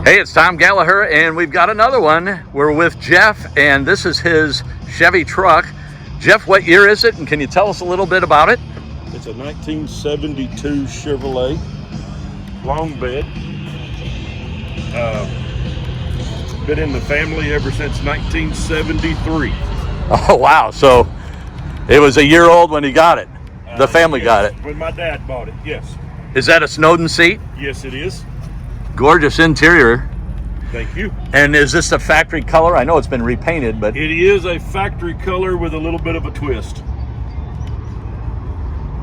Hey, it's Tom Gallagher, and we've got another one. We're with Jeff, and this is his Chevy truck. Jeff, what year is it, and can you tell us a little bit about it? It's a 1972 Chevrolet long bed. Been in the family ever since 1973. Oh, wow. So it was a year old when he got it. The family Yes, got it. when my dad bought it, yes. Is that a Snowden seat? Yes, it is. Gorgeous interior. Thank you. And is this a factory color? I know it's been repainted, but It is a factory color with a little bit of a twist.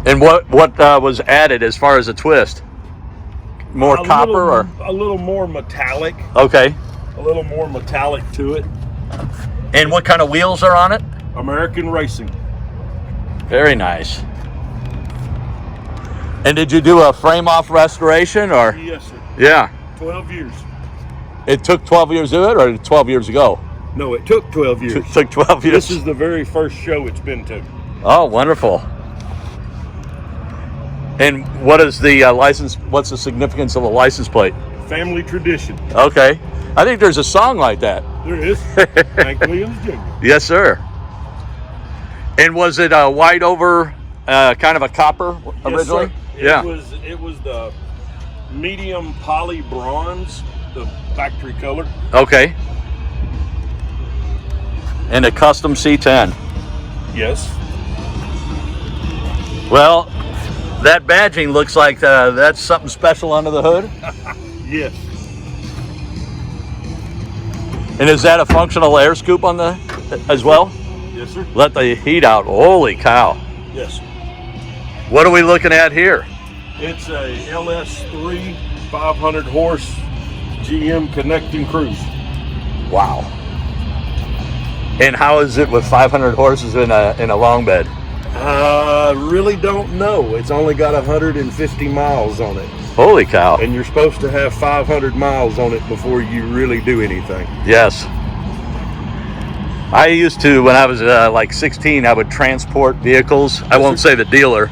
and what was added as far as a twist? More copper A little more metallic. Okay. A little more metallic to it. And what kind of wheels are on it? American Racing. Very nice. And did you do a frame-off restoration, or? Yes, sir. Yeah. 12 years. It took 12 years to do it, or 12 years ago? No, it took 12 years. It took 12 years. This is the very first show it's been to. Oh, wonderful. And what is the license? What's the significance of the license plate? Family tradition. Okay. I think there's a song like that. There is. Hank Williams Jr. Yes, sir. And was it a white over, kind of a copper originally? Yes, sir. It was the medium poly bronze, the factory color. Okay. And a custom C10. Yes. Well, that badging looks like that's something special under the hood. Yes. And is that a functional air scoop on the as well? Yes, sir. Let the heat out. Holy cow. Yes. What are we looking at here? It's a LS3 500 horse GM Connecting Cruise. Wow. And how is it with 500 horses in a long bed? Really don't know. It's only got 150 miles on it. Holy cow. And you're supposed to have 500 miles on it before you really do anything. Yes. I used to, when I was like 16, I would transport vehicles. I won't say the dealer,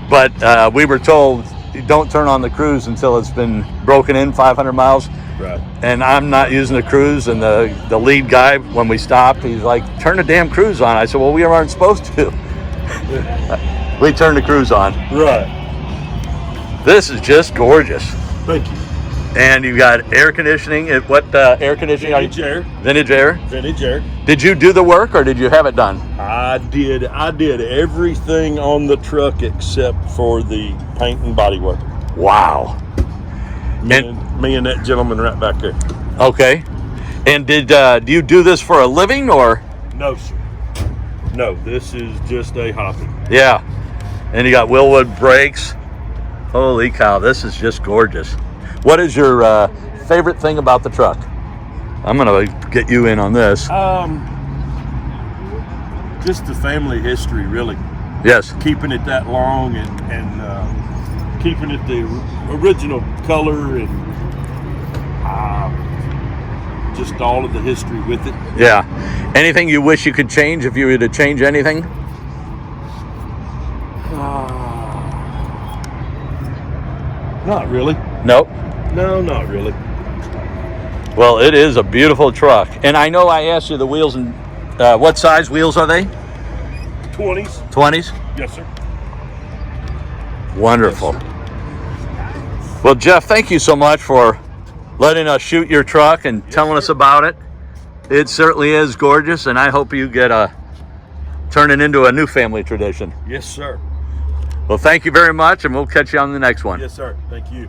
but we were told, don't turn on the cruise until it's been broken in 500 miles. Right. And I'm not using the cruise, and the lead guy, when we stopped, he's like, turn the damn cruise on. I said, well, we aren't supposed to. We turned the cruise on. Right. This is just gorgeous. Thank you. And you got air conditioning. What air conditioning are you? Vintage air. Vintage air. Vintage air. Did you do the work, or did you have it done? I did everything on the truck except for the paint and body work. Wow. Me and that gentleman right back there. Okay. And do you do this for a living, or? No, sir. No, this is just a hobby. Yeah. And you got Willwood brakes. Holy cow, this is just gorgeous. What is your favorite thing about the truck? I'm gonna get you in on this. Just the family history, really. Yes. Keeping it that long and keeping it the original color and just all of the history with it. Yeah. Anything you wish you could change if you were to change anything? Not really. Nope. No, not really. Well, it is a beautiful truck. And I know I asked you the wheels, and what size wheels are they? 20s. 20s? Yes, sir. Wonderful. Yes, Well, Jeff, thank you so much for letting us shoot your truck and telling us about it. It certainly is gorgeous, and I hope you turn it into a new family tradition. Yes, sir. Well, thank you very much, and we'll catch you on the next one. Yes, sir. Thank you.